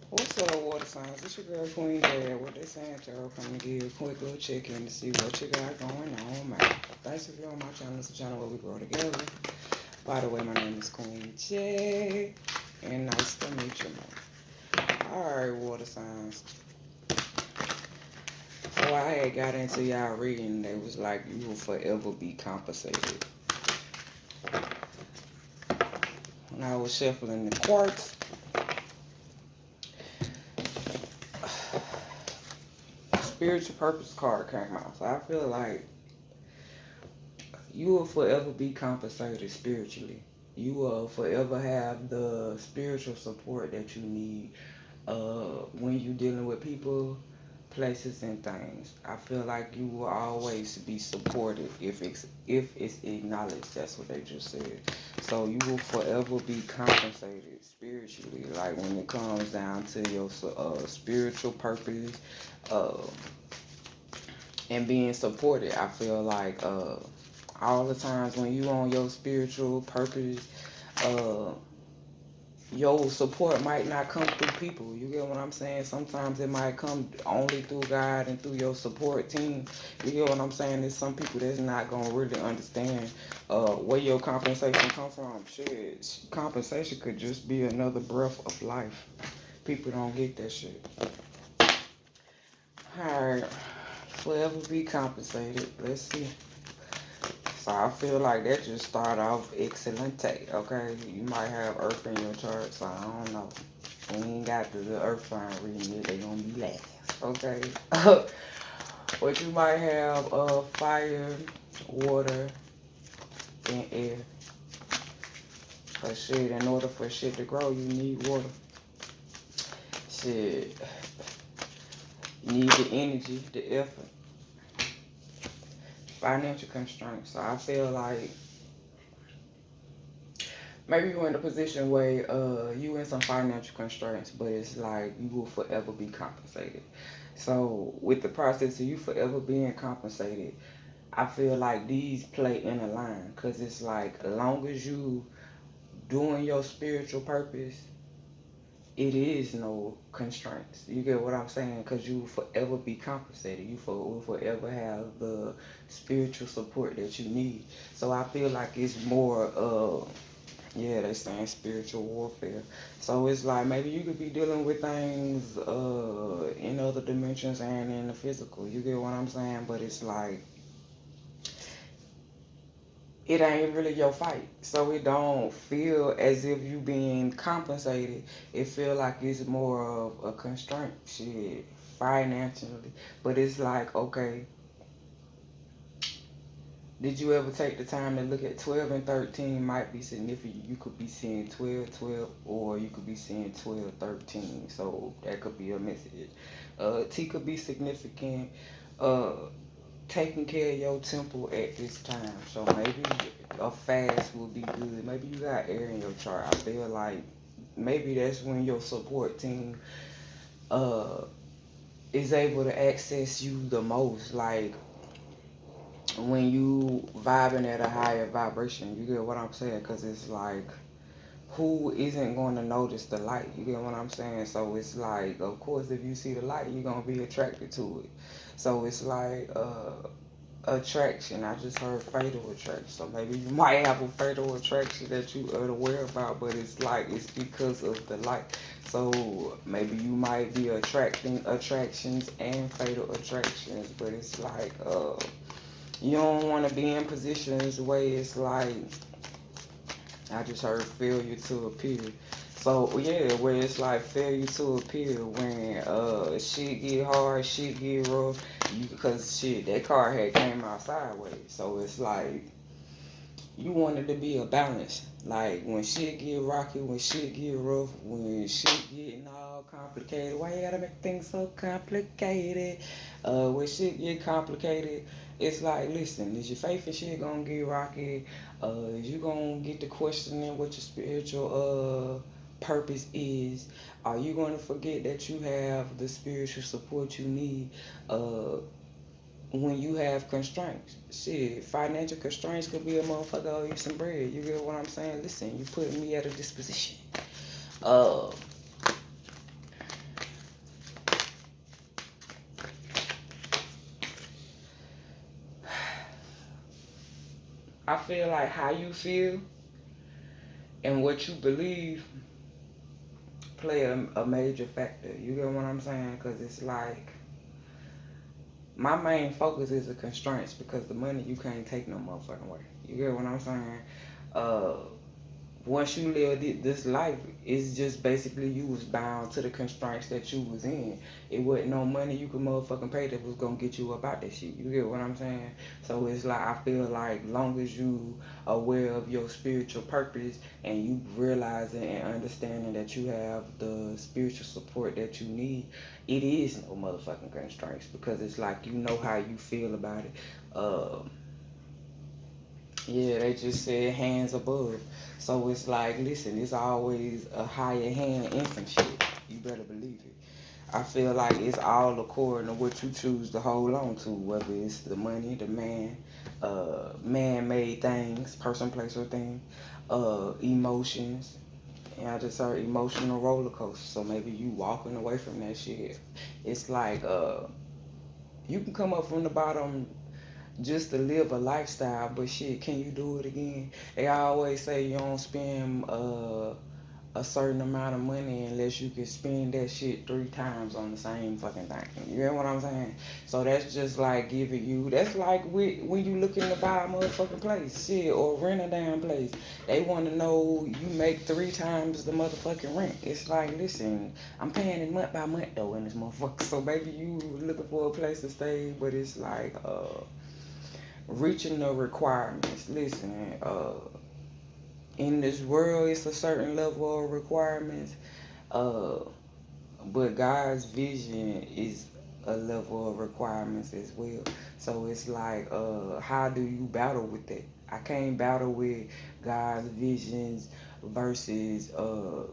What's up, water signs? It's your girl Queen Dad. What they saying, Tarot? Come to give you a quick little check in to see what you got going on, man. Thanks if you're on my channel. It's a channel where we grow together. By the way, my name is Queen J, and nice to meet you, man. Alright, water signs. So I had got into y'all reading. They was like, you will forever be compensated. When I was shuffling the quartz, spiritual purpose card came out. So I feel like you will forever be compensated spiritually. You will forever have the spiritual support that you need when you're dealing with people, places, and things. I feel like you will always be supported if it's acknowledged. That's what they just said. So you will forever be compensated spiritually. Like when it comes down to your spiritual purpose, uh, and being supported. I feel like all the times when you on your spiritual purpose, uh, your support might not come through people. You get what I'm saying? Sometimes it might come only through God and through your support team. You get what I'm saying? There's some people that's not gonna really understand where your compensation come from. Shit, compensation could just be another breath of life. People don't get that shit. Alright, forever be compensated. Let's see. So I feel like that just start off excelente, okay? You might have Earth in your chart, so I don't know. We ain't got the Earth sign reading it, they gonna be last, okay? But you might have fire, water, and air. Cause shit, in order for shit to grow, you need water. Shit, you need the energy, the effort, financial constraints. So I feel like maybe you're in a position where you in some financial constraints, but it's like you will forever be compensated. So with the process of you forever being compensated, I feel like these play in a line because it's like as long as you doing your spiritual purpose, it is no constraints. You get what I'm saying? Because you will forever be compensated. Will forever have the spiritual support that you need. So I feel like it's more yeah, they saying spiritual warfare. So it's like maybe you could be dealing with things in other dimensions and in the physical. You get what I'm saying? But it's like it ain't really your fight. So it don't feel as if you being compensated. It feel like it's more of a constraint shit financially. But it's like, okay, did you ever take the time to look at 12 and 13 might be significant? You could be seeing 12, 12, or you could be seeing 12, 13. So that could be a message. T could be significant. Uh, Taking care of your temple at this time. So maybe a fast will be good. Maybe you got air in your chart. I feel like maybe that's when your support team uh, is able to access you the most. Like when you vibing at a higher vibration, you get what I'm saying? Because it's like, who isn't going to notice the light? You get what I'm saying? So it's like, of course, if you see the light, you're going to be attracted to it. So it's like attraction. I just heard fatal attraction. So maybe you might have a fatal attraction that you are aware about, but it's like it's because of the light. So maybe you might be attracting attractions and fatal attractions, but it's like you don't want to be in positions where it's like, I just heard failure to appear. So yeah, where it's like failure to appear when shit get hard, shit get rough, because shit that car had came out sideways. So it's like you wanted to be a balance. Like when shit get rocky, when shit get rough, when shit getting all complicated. Why you gotta make things so complicated? When shit get complicated, it's like, listen, is your faith and shit gonna get rocky? Is you gonna get to questioning what your spiritual purpose is? Are you gonna forget that you have the spiritual support you need? When you have constraints. Shit, financial constraints could be a motherfucker owe you some bread. You get what I'm saying? Listen, you putting me at a disposition. Uh, I feel like how you feel and what you believe play a major factor. You get what I'm saying? Because it's like my main focus is the constraints because the money you can't take no motherfucking way. You get what I'm saying? Uh, Once you live this life, it's just basically you was bound to the constraints that you was in. It wasn't no money you could motherfucking pay that was gonna get you up out that shit. You get what I'm saying? So it's like I feel like long as you aware of your spiritual purpose and you realizing and understanding that you have the spiritual support that you need, it is no motherfucking constraints because it's like you know how you feel about it. Yeah, they just said hands above. So it's like, listen, it's always a higher hand in some shit. You better believe it. I feel like it's all according to what you choose to hold on to, whether it's the money, the man-made things, person, place, or thing, emotions. And I just heard emotional roller coaster. So maybe you walking away from that shit. It's like you can come up from the bottom just to live a lifestyle, but shit, can you do it again? They always say you don't spend a certain amount of money unless you can spend that shit 3 times on the same fucking thing. You know what I'm saying? So that's just like giving you. That's like when you looking to buy a motherfucking place, shit, or rent a damn place. They want to know you make 3 times the motherfucking rent. It's like, listen, I'm paying it month by month though in this motherfucker. So maybe you looking for a place to stay, but it's like reaching the requirements. Listen, in this world, it's a certain level of requirements, uh, but God's vision is a level of requirements as well. So it's like, how do you battle with that? I can't battle with God's visions versus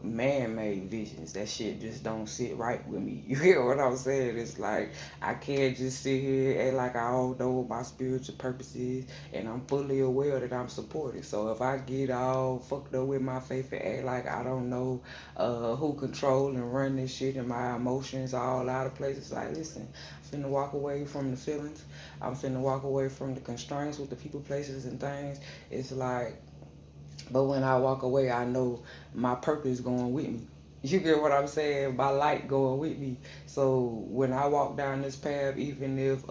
man-made visions. That shit just don't sit right with me. You hear what I'm saying? It's like I can't just sit here and act like I don't know what my spiritual purpose is, and I'm fully aware that I'm supported. So if I get all fucked up with my faith and act like I don't know who control and run this shit and my emotions all out of place. It's like, listen, I'm finna walk away from the feelings. I'm finna walk away from the constraints with the people, places, and things. It's like, but when I walk away, I know my purpose going with me. You get what I'm saying? My light going with me. So when I walk down this path, even if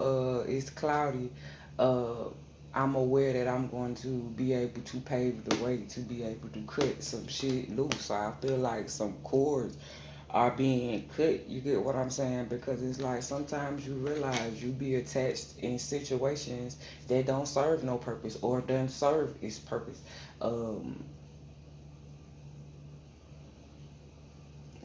it's cloudy, uh, I'm aware that I'm going to be able to pave the way to be able to cut some shit loose. So I feel like some cords are being cut. You get what I'm saying? Because it's like sometimes you realize you be attached in situations that don't serve no purpose or doesn't serve its purpose. Um,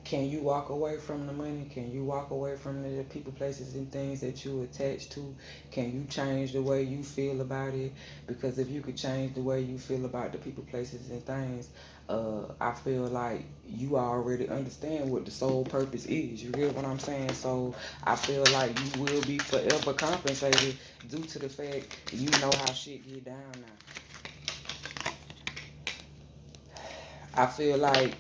can you walk away from the money? Can you walk away from the people, places, and things that you attach to? Can you change the way you feel about it? Because if you could change the way you feel about the people, places, and things, I feel like you already understand what the sole purpose is. You get what I'm saying? So I feel like you will be forever compensated due to the fact you know how shit get down now. I feel like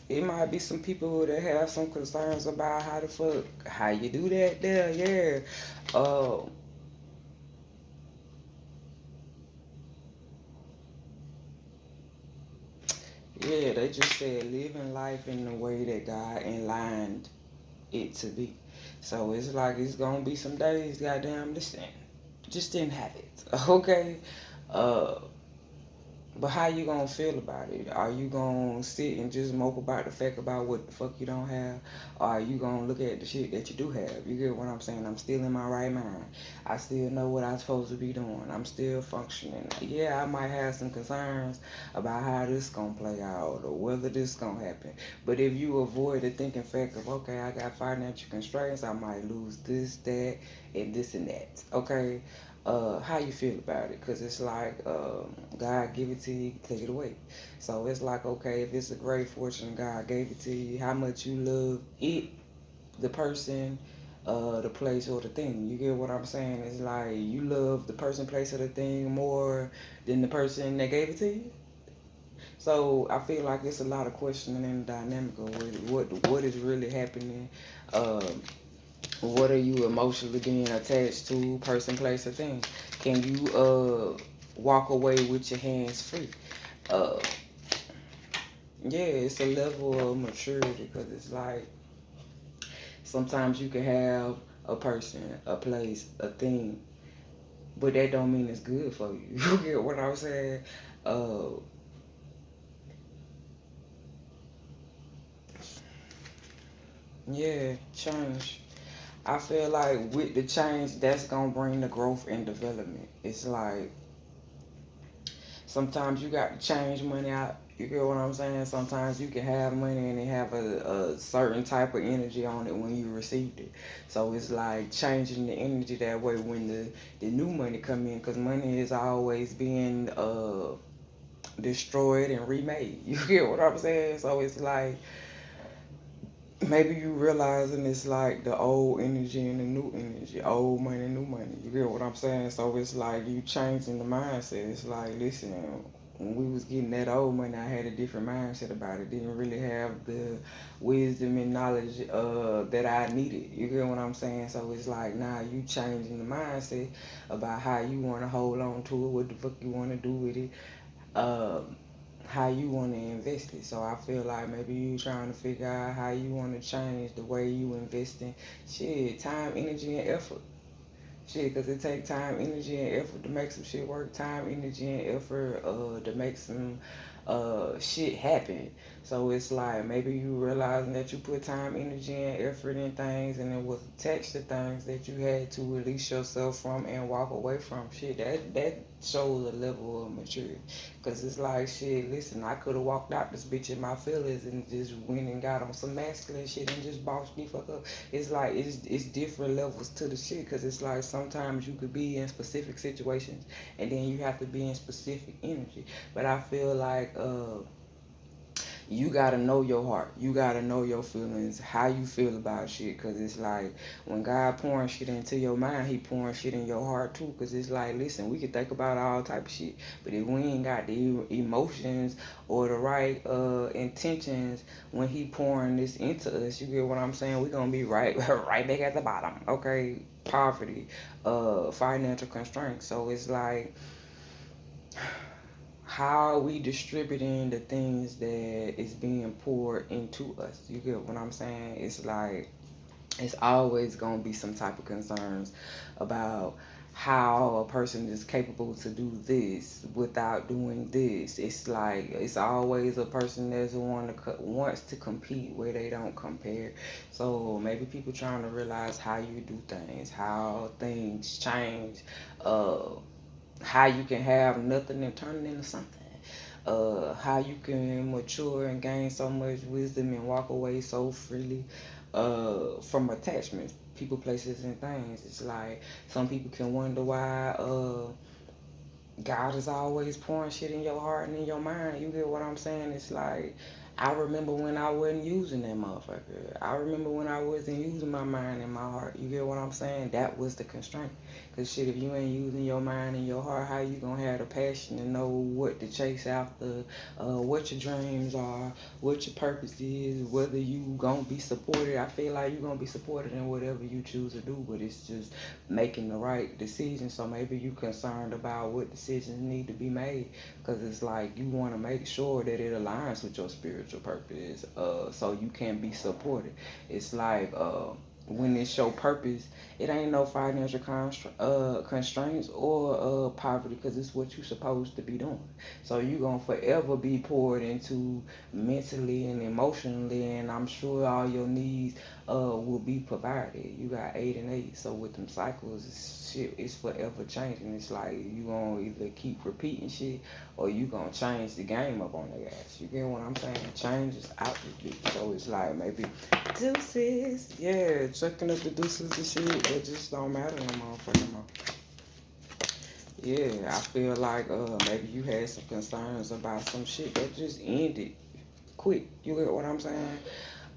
it might be some people that have some concerns about how the fuck how you do that there, yeah. Yeah, they just said living life in the way that God aligned it to be. So it's like it's gonna be some days, goddamn, listen, just didn't have it. Okay. Uh But how you gonna feel about it? Are you gonna sit and just mope about the fact about what the fuck you don't have? Or are you gonna look at the shit that you do have? You get what I'm saying? I'm still in my right mind. I still know what I'm supposed to be doing. I'm still functioning. Yeah, I might have some concerns about how this gonna play out or whether this gonna happen. But if you avoid the thinking fact of, okay, I got financial constraints, I might lose this, that, and this and that. Okay, how you feel about it? Because it's like God give it to you, take it away. So it's like, okay, if it's a great fortune, God gave it to you, how much you love it, the person, the place, or the thing. You get what I'm saying? It's like you love the person, place, or the thing more than the person that gave it to you. So I feel like it's a lot of questioning in the dynamic of what is really happening. Um, What are you emotionally being attached to? Person, place, or thing? Can you walk away with your hands free? Uh, yeah, it's a level of maturity because it's like sometimes you can have a person, a place, a thing, but that don't mean it's good for you. You get what I'm saying? Uh, yeah, change. I feel like with the change, that's gonna bring the growth and development. It's like sometimes you got to change money out. You get what I'm saying? Sometimes you can have money and it have a certain type of energy on it when you received it. So it's like changing the energy that way when the new money come in, because money is always being destroyed and remade. You get what I'm saying? So it's like maybe you realizing it's like the old energy and the new energy, old money, new money. You get what I'm saying? So it's like you changing the mindset. It's like, listen, when we was getting that old money, I had a different mindset about it. Didn't really have the wisdom and knowledge that I needed. You get what I'm saying? So it's like now you changing the mindset about how you want to hold on to it, what the fuck you want to do with it. Um, how you want to invest it. So I feel like maybe you trying to figure out how you want to change the way you invest in shit, time, energy, and effort. Shit, because it take time, energy, and effort to make some shit work. Time, energy, and effort to make some shit happen. So it's like maybe you realizing that you put time, energy, and effort in things and it was attached to things that you had to release yourself from and walk away from. Shit, that shows a level of maturity. Because it's like, shit, listen, I could have walked out this bitch in my feelings and just went and got on some masculine shit and just bossed me fuck up. It's like it's different levels to the shit because it's like sometimes you could be in specific situations and then you have to be in specific energy. But I feel like you gotta know your heart. You gotta know your feelings, how you feel about shit. Cause it's like when God pouring shit into your mind, He pouring shit in your heart too. Cause it's like, listen, we can think about all type of shit, but if we ain't got the emotions or the right intentions when He pouring this into us, you get what I'm saying? We gonna be right, right back at the bottom. Okay, poverty, financial constraints. So it's like how are we distributing the things that is being poured into us. You get what I'm saying? It's like it's always gonna be some type of concerns about how a person is capable to do this without doing this. It's like it's always a person that's wants to compete where they don't compare. So maybe people trying to realize how you do things, how things change, uh, how you can have nothing and turn it into something. How you can mature and gain so much wisdom and walk away so freely from attachments, people, places, and things. It's like some people can wonder why God is always pouring shit in your heart and in your mind. You get what I'm saying? It's like I remember when I wasn't using that motherfucker. I remember when I wasn't using my mind and my heart. You get what I'm saying? That was the constraint. Cause shit, if you ain't using your mind and your heart, how you gonna have the passion to know what to chase after, what your dreams are, what your purpose is, whether you gonna be supported. I feel like you gonna be supported in whatever you choose to do, but it's just making the right decision. So maybe you concerned about what decisions need to be made because it's like you want to make sure that it aligns with your spiritual purpose so you can be supported. It's like when it's your purpose, it ain't no financial constraints or poverty because it's what you're supposed to be doing. So you gonna forever be poured into mentally and emotionally, and I'm sure all your needs will be provided. You got 8 and 8, so with them cycles, shit is forever changing. It's like you gonna either keep repeating shit or you gonna change the game up on their ass. You get what I'm saying? Change is out this bitch. So it's like maybe deuces, yeah, checking up the deuces and shit. That just don't matter no motherfucking more. Yeah, I feel like maybe you had some concerns about some shit that just ended quick. You get what I'm saying?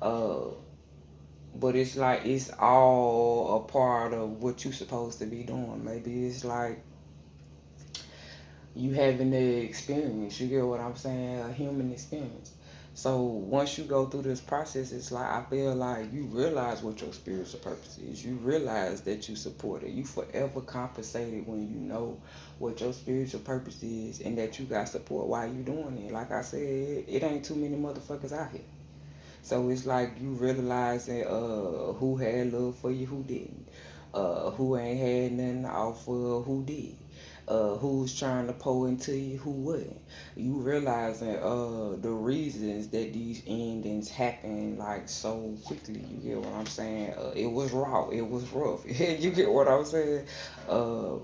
Uh, but it's like it's all a part of what you supposed to be doing. Maybe it's like you having the experience. You get what I'm saying? A human experience. So once you go through this process, it's like I feel like you realize what your spiritual purpose is. You realize that you support it. You forever compensated when you know what your spiritual purpose is and that you got support while you doing it. Like I said, it ain't too many motherfuckers out here. So it's like you realizing who had love for you, who didn't, who ain't had nothing to offer, who did, who's trying to pour into you, who wouldn't. You realizing the reasons that these endings happen like so quickly. You get what I'm saying? It was raw, it was rough. You get what I'm saying? Uh,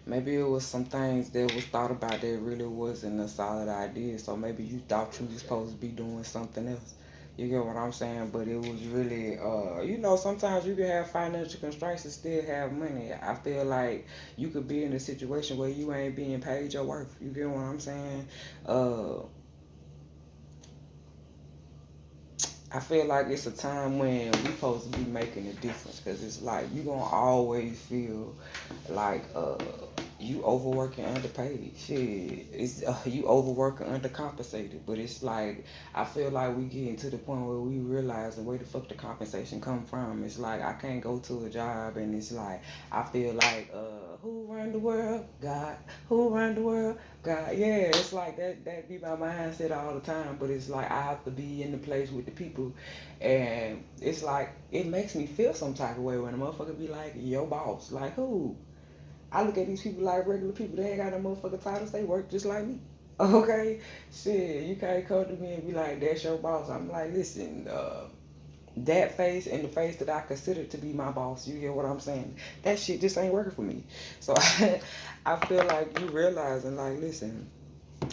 Maybe it was some things that was thought about that really wasn't a solid idea. So maybe you thought you was supposed to be doing something else. You get what I'm saying? But it was really, sometimes you can have financial constraints and still have money. I feel like you could be in a situation where you ain't being paid your worth. You get what I'm saying? Uh, I feel like it's a time when we supposed to be making a difference because it's like you gonna always feel like you overworking underpaid. Shit, it's you overworking undercompensated. But it's like I feel like we getting to the point where we realize the way the fuck the compensation come from. It's like I can't go to a job and it's like I feel like who run the world? God. Who run the world? God, yeah, it's like that be my mindset all the time, but it's like I have to be in the place with the people and it's like it makes me feel some type of way when a motherfucker be like, yo boss, like who? I look at these people like regular people, they ain't got no motherfucking titles, they work just like me. Okay? Shit, you can't come to me and be like, that's your boss. I'm like, listen, that face and the face that I consider to be my boss, you get what I'm saying? That shit just ain't working for me. So I feel like you realizing, like, listen,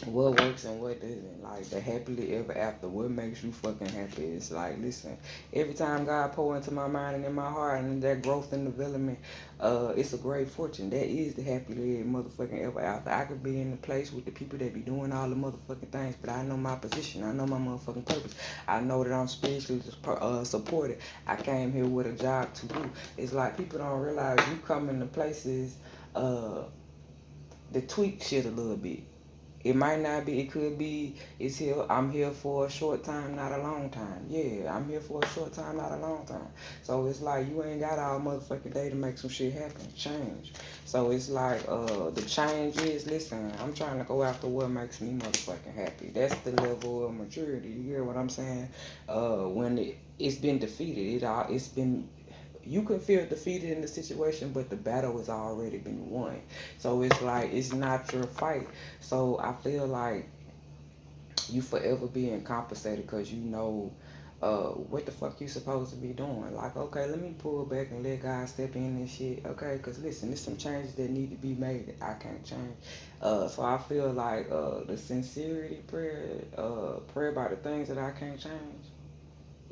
what works and what doesn't. Like the happily ever after. What makes you fucking happy? It's like, listen, every time God pour into my mind and in my heart and that growth and development, it's a great fortune. That is the happily ever motherfucking ever after. I could be in the place with the people that be doing all the motherfucking things, but I know my position. I know my motherfucking purpose. I know that I'm spiritually supported. I came here with a job to do. It's like people don't realize you come into places uh, to tweak shit a little bit. It might not be, it could be, it's here, I'm here for a short time, not a long time. Yeah, I'm here for a short time, not a long time. So it's like you ain't got all motherfucking day to make some shit happen, change. So it's like, the change is, listen, I'm trying to go after what makes me motherfucking happy. That's the level of maturity, you hear what I'm saying? When it's been defeated, it's been you can feel defeated in the situation, but the battle has already been won. So it's like it's not your fight. So I feel like you forever being compensated because you know what the fuck you supposed to be doing. Like, okay, let me pull back and let God step in and shit. Okay, because listen, there's some changes that need to be made that I can't change. So I feel like the sincerity prayer about the things that I can't change.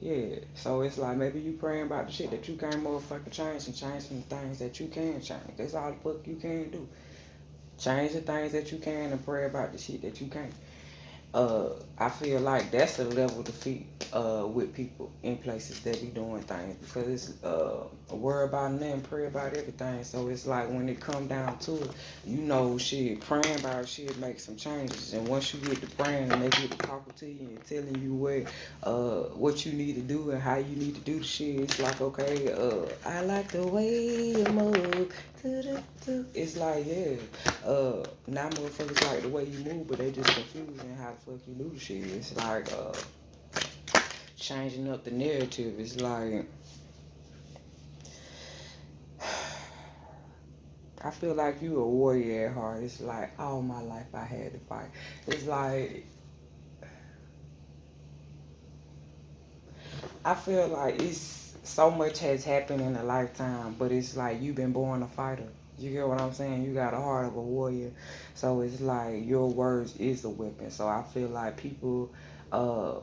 Yeah, so it's like maybe you praying about the shit that you can't motherfucking change and change some things that you can change. That's all the fuck you can do. Change the things that you can and pray about the shit that you can't. I feel like that's a level defeat with people in places that be doing things because it's worry about nothing, pray about everything. So it's like when it come down to it, you know, shit, praying about shit make some changes. And once you get to praying and they get to talking to you and telling you what you need to do and how you need to do the shit, it's like okay, I like the way you move. It's like yeah, now motherfuckers like the way you move, but they just confused in how the fuck you do the shit. It's like changing up the narrative. It's like I feel like you a warrior at heart. It's like all my life I had to fight. It's like I feel like it's so much has happened in a lifetime, but it's like you've been born a fighter. You get what I'm saying? You got a heart of a warrior. So it's like your words is a weapon. So I feel like people uh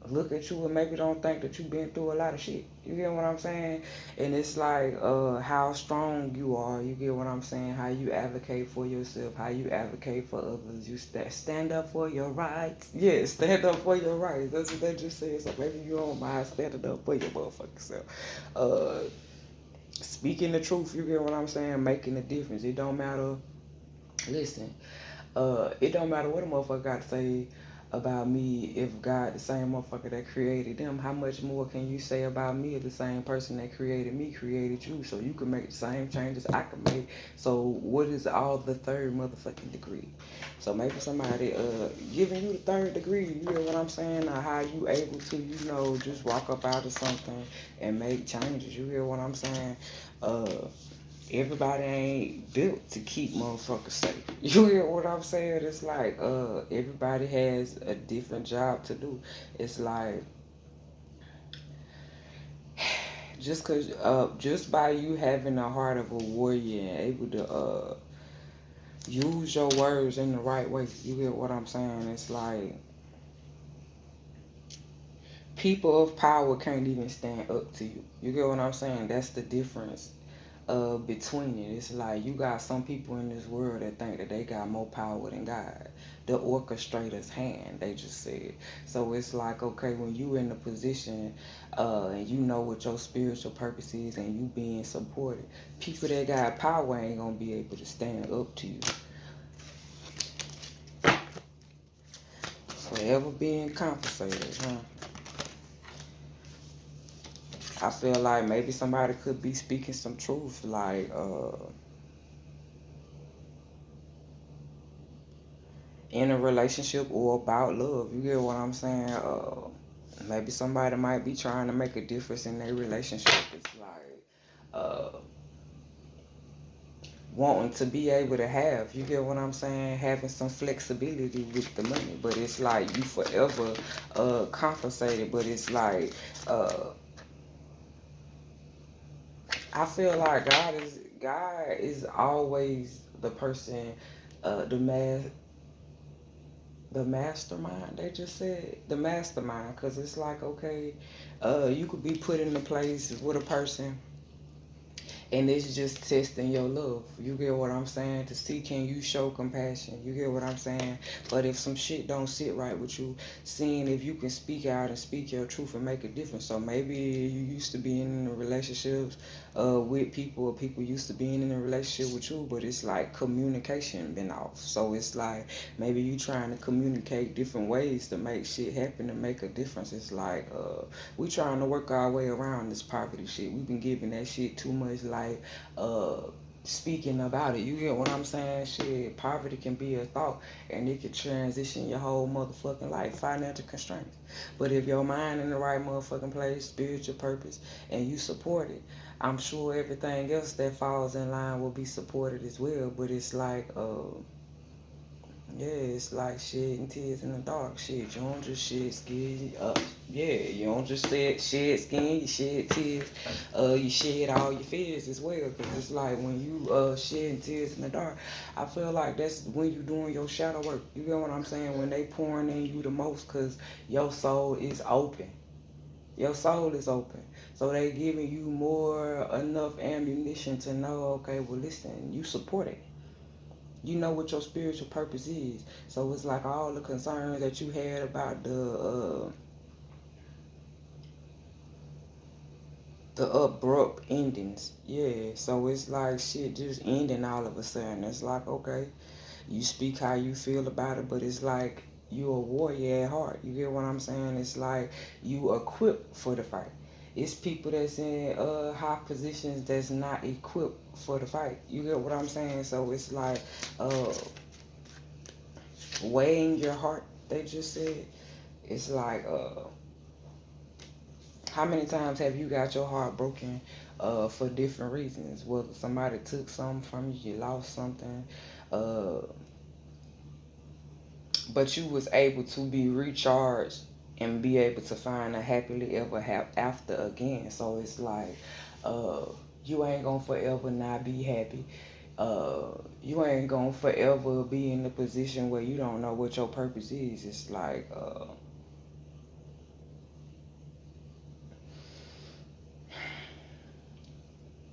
look at you and maybe don't think that you've been through a lot of shit. You get what I'm saying? And it's like how strong you are. You get what I'm saying? How you advocate for yourself, how you advocate for others. You stand up for your rights. Yeah, stand up for your rights. That's what they just said. So maybe you don't mind standing up for your motherfucking self. Uh, Speaking the truth, you get what I'm saying? Making a difference. It don't matter. Listen, it don't matter what a motherfucker got to say. about me if God, the same motherfucker that created them, how much more can you say about me if the same person that created me created you? So you can make the same changes I can make. So what is all the third motherfucking degree? So maybe somebody giving you the third degree, you hear what I'm saying? Or how you able to, just walk up out of something and make changes. You hear what I'm saying? Uh Everybody ain't built to keep motherfuckers safe. You hear what I'm saying? It's like everybody has a different job to do. It's like just by you having the heart of a warrior and able to use your words in the right way. You hear what I'm saying? It's like people of power can't even stand up to you. You get what I'm saying? That's the difference between it. It's like you got some people in this world that think that they got more power than God. The orchestrator's hand, they just said. So it's like, okay, when you in the position and you know what your spiritual purpose is and you being supported, people that got power ain't gonna be able to stand up to you. Forever being compensated, huh? I feel like maybe somebody could be speaking some truth, like in a relationship or about love. You get what I'm saying? Maybe somebody might be trying to make a difference in their relationship. It's like wanting to be able to have, you get what I'm saying? Having some flexibility with the money. But it's like you forever compensated. But it's like I feel like God is always the person, the mastermind. They just said the mastermind, because it's like, okay, you could be put in a place with a person and it's just testing your love. You get what I'm saying? To see, can you show compassion? You get what I'm saying? But if some shit don't sit right with you, seeing if you can speak out and speak your truth and make a difference. So maybe you used to be in relationships with people, or people used to being in a relationship with you, but it's like communication been off. So it's like maybe you trying to communicate different ways to make shit happen and make a difference. It's like we trying to work our way around this poverty shit. We've been giving that shit too much uh speaking about it. You get what I'm saying? Shit, poverty can be a thought and it can transition your whole motherfucking life. Financial constraints. But if your mind in the right motherfucking place, spiritual purpose, and you support it, I'm sure everything else that falls in line will be supported as well. But it's like yeah, it's like shedding tears in the dark. Shit, you don't just shed skin. Yeah, you don't just shed skin. You shed tears. You shed all your fears as well. Cause it's like when you shedding tears in the dark, I feel like that's when you doing your shadow work. You get what I'm saying? When they pouring in you the most, cause your soul is open. Your soul is open. So they giving you more enough ammunition to know. Okay, well listen, you support it. You know what your spiritual purpose is. So it's like all the concerns that you had about the abrupt endings. Yeah. So it's like shit just ending all of a sudden. It's like, okay, you speak how you feel about it, but it's like you a warrior at heart. You get what I'm saying? It's like you equipped for the fight. It's people that's in high positions that's not equipped for the fight. You get what I'm saying? So it's like weighing your heart, they just said. It's like how many times have you got your heart broken for different reasons? Whether somebody took something from you, you lost something, uh, but you was able to be recharged and be able to find a happily ever after again. So it's like uh, you ain't gonna forever not be happy. You ain't gonna forever be in the position where you don't know what your purpose is. It's like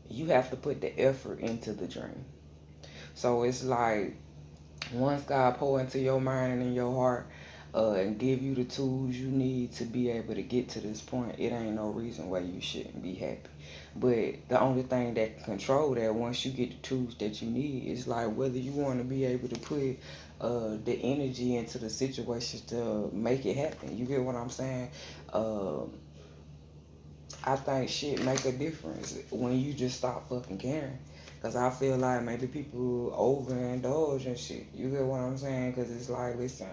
you have to put the effort into the dream. So it's like once God pour into your mind and in your heart and give you the tools you need to be able to get to this point, it ain't no reason why you shouldn't be happy. But the only thing that can control that once you get the tools that you need is like whether you want to be able to put the energy into the situation to make it happen. You get what I'm saying? I think shit make a difference when you just stop fucking caring. Cause I feel like maybe people overindulge and shit. You get what I'm saying? Cause it's like, listen,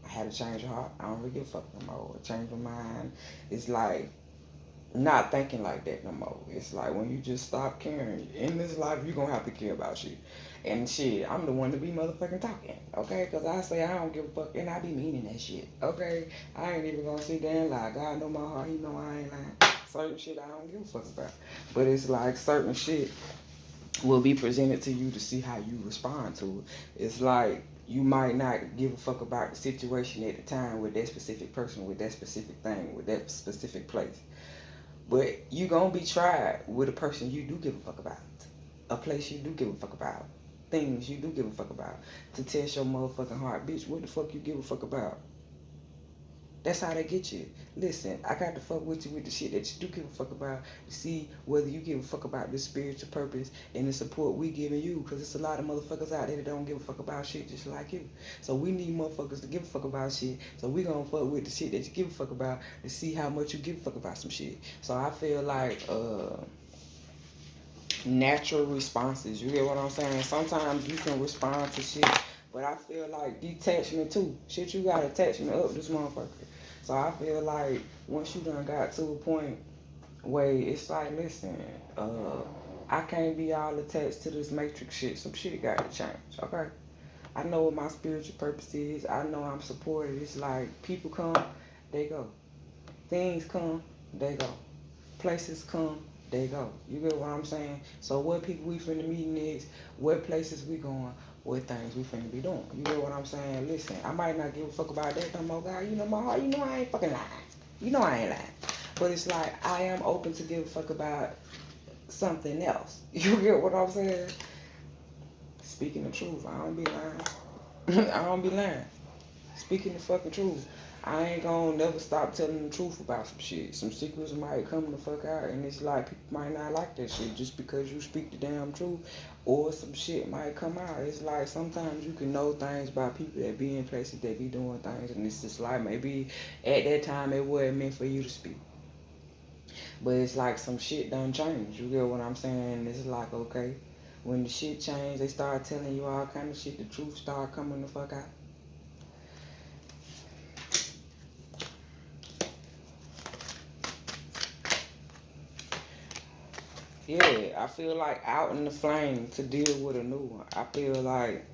I had to change heart. I don't really give a fuck no more. Change my mind. It's like not thinking like that no more. It's like when you just stop caring. In this life, you gonna have to care about shit. And shit, I'm the one to be motherfucking talking, okay? Cause I say I don't give a fuck, and I be meaning that shit, okay? I ain't even gonna sit there and lie. God know my heart, He know I ain't lying. Certain shit I don't give a fuck about. But it's like certain shit will be presented to you to see how you respond to it. It's like you might not give a fuck about the situation at the time with that specific person, with that specific thing, with that specific place. But you gonna be tried with a person you do give a fuck about, a place you do give a fuck about, things you do give a fuck about, to test your motherfucking heart, bitch. What the fuck you give a fuck about? That's how they get you. Listen, I got to fuck with you with the shit that you do give a fuck about to see whether you give a fuck about this spiritual purpose and the support we giving you. Because there's a lot of motherfuckers out there that don't give a fuck about shit just like you. So we need motherfuckers to give a fuck about shit. So we gonna fuck with the shit that you give a fuck about to see how much you give a fuck about some shit. So I feel like natural responses. You get what I'm saying? Sometimes you can respond to shit, but I feel like detachment too. Shit, you got attachment up this motherfucker. So I feel like once you done got to a point where it's like, listen, I can't be all attached to this matrix shit. Some shit got to change, okay? I know what my spiritual purpose is. I know I'm supported. It's like people come, they go. Things come, they go. Places come, they go. You get what I'm saying? So what people we finna meet next, what places we going, what things we finna be doing. You get what I'm saying? Listen, I might not give a fuck about that no more, guy. You know my heart, you know I ain't fucking lying. You know I ain't lying. But it's like I am open to give a fuck about something else. You get what I'm saying? Speaking the truth, I don't be lying. I don't be lying. Speaking the fucking truth. I ain't gonna never stop telling the truth about some shit. Some secrets might come the fuck out, and it's like people might not like that shit just because you speak the damn truth, or some shit might come out. It's like sometimes you can know things by people that be in places that be doing things, and it's just like maybe at that time it wasn't meant for you to speak. But it's like some shit done change. You get what I'm saying? It's like, okay, when the shit change, they start telling you all kind of shit. The truth start coming the fuck out. Yeah, I feel like out in the flame to deal with a new one. I feel like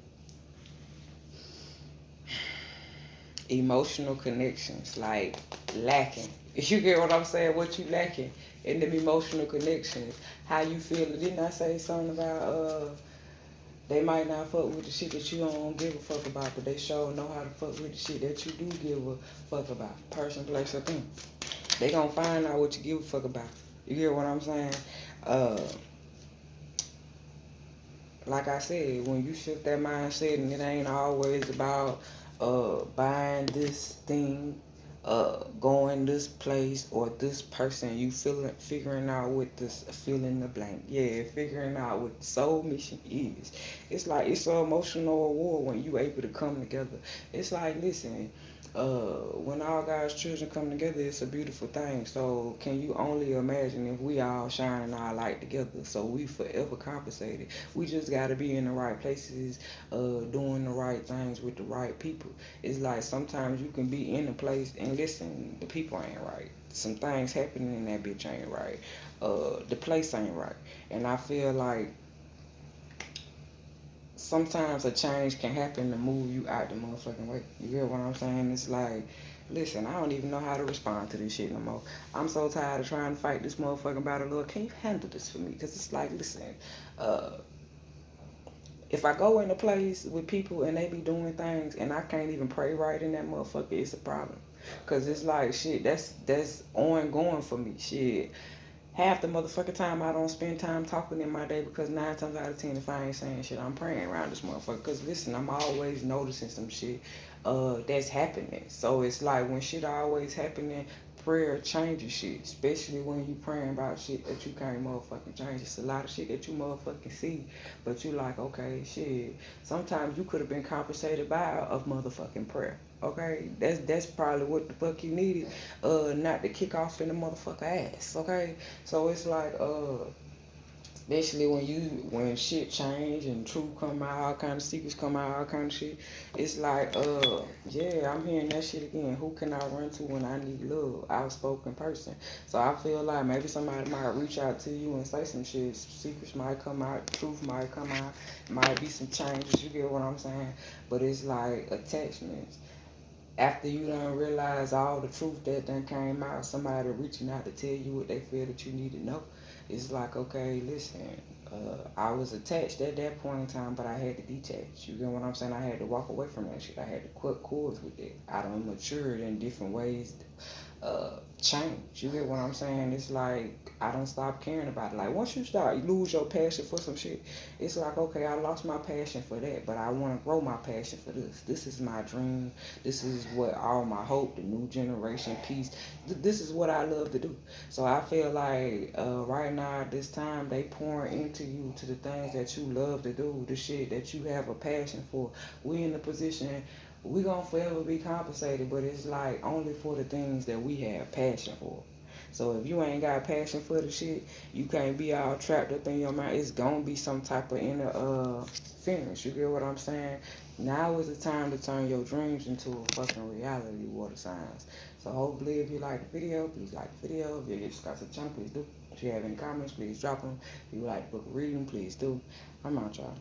emotional connections, like lacking. If you get what I'm saying, what you lacking in them emotional connections, how you feel. Didn't I say something about they might not fuck with the shit that you don't give a fuck about, but they sure know how to fuck with the shit that you do give a fuck about. Person, place, or thing. They gonna find out what you give a fuck about. You get what I'm saying? Uh, like I said, when you shift that mindset and it ain't always about buying this thing, going this place or this person, you figuring out what this fill in the blank. Yeah, figuring out what the soul mission is. It's like it's an emotional award when you able to come together. It's like, listen, when all God's children come together, it's a beautiful thing. So can you only imagine if we all shining our light together? So we forever compensated. We just got to be in the right places, doing the right things with the right people. It's like sometimes you can be in a place and listen, the people ain't right. Some things happening in that bitch ain't right. The place ain't right. And I feel like sometimes a change can happen to move you out the motherfucking way. You get what I'm saying? It's like, listen, I don't even know how to respond to this shit no more. I'm so tired of trying to fight this motherfucking battle. Lord, can you handle this for me? Because it's like, listen, uh, if I go in a place with people and they be doing things and I can't even pray right in that motherfucker, it's a problem. Cause it's like shit, that's ongoing for me. Shit. Half the motherfucking time I don't spend time talking in my day because 9 times out of 10 if I ain't saying shit, I'm praying around this motherfucker. Cause listen, I'm always noticing some shit that's happening. So it's like when shit always happening, prayer changes shit, especially when you praying about shit that you can't motherfucking change. It's a lot of shit that you motherfucking see, but you like, okay, shit. Sometimes you could have been compensated by a motherfucking prayer. Okay, that's probably what the fuck you needed, not to kick off in the motherfucker ass. Okay, so it's like, especially when shit change and truth come out, all kind of secrets come out, all kind of shit. It's like, yeah, I'm hearing that shit again. Who can I run to when I need love? Outspoken person. So I feel like maybe somebody might reach out to you and say some shit. Secrets might come out, truth might come out, might be some changes. You get what I'm saying? But it's like attachments. After you done realize all the truth that done came out, somebody reaching out to tell you what they feel that you need to know. It's like, okay, listen, I was attached at that point in time, but I had to detach. You get what I'm saying? I had to walk away from that shit. I had to cut cords with it. I done matured in different ways, change. You get what I'm saying? It's like I don't stop caring about it. Like once you lose your passion for some shit, it's like, okay, I lost my passion for that, but I want to grow my passion for this. This is my dream. This is what all my hope, the new generation, peace. This is what I love to do. So I feel like right now at this time they pouring into you to the things that you love to do, the shit that you have a passion for. We in the position we gonna forever be compensated, but it's like only for the things that we have passion for. So if you ain't got passion for the shit, you can't be all trapped up in your mind. It's gonna be some type of inner finish. You get what I'm saying? Now is the time to turn your dreams into a fucking reality, water signs. So hopefully if you like the video, please like the video. If you just got some channel, please do. If you have any comments, please drop them. If you like the book of reading, please do. I'm out, y'all.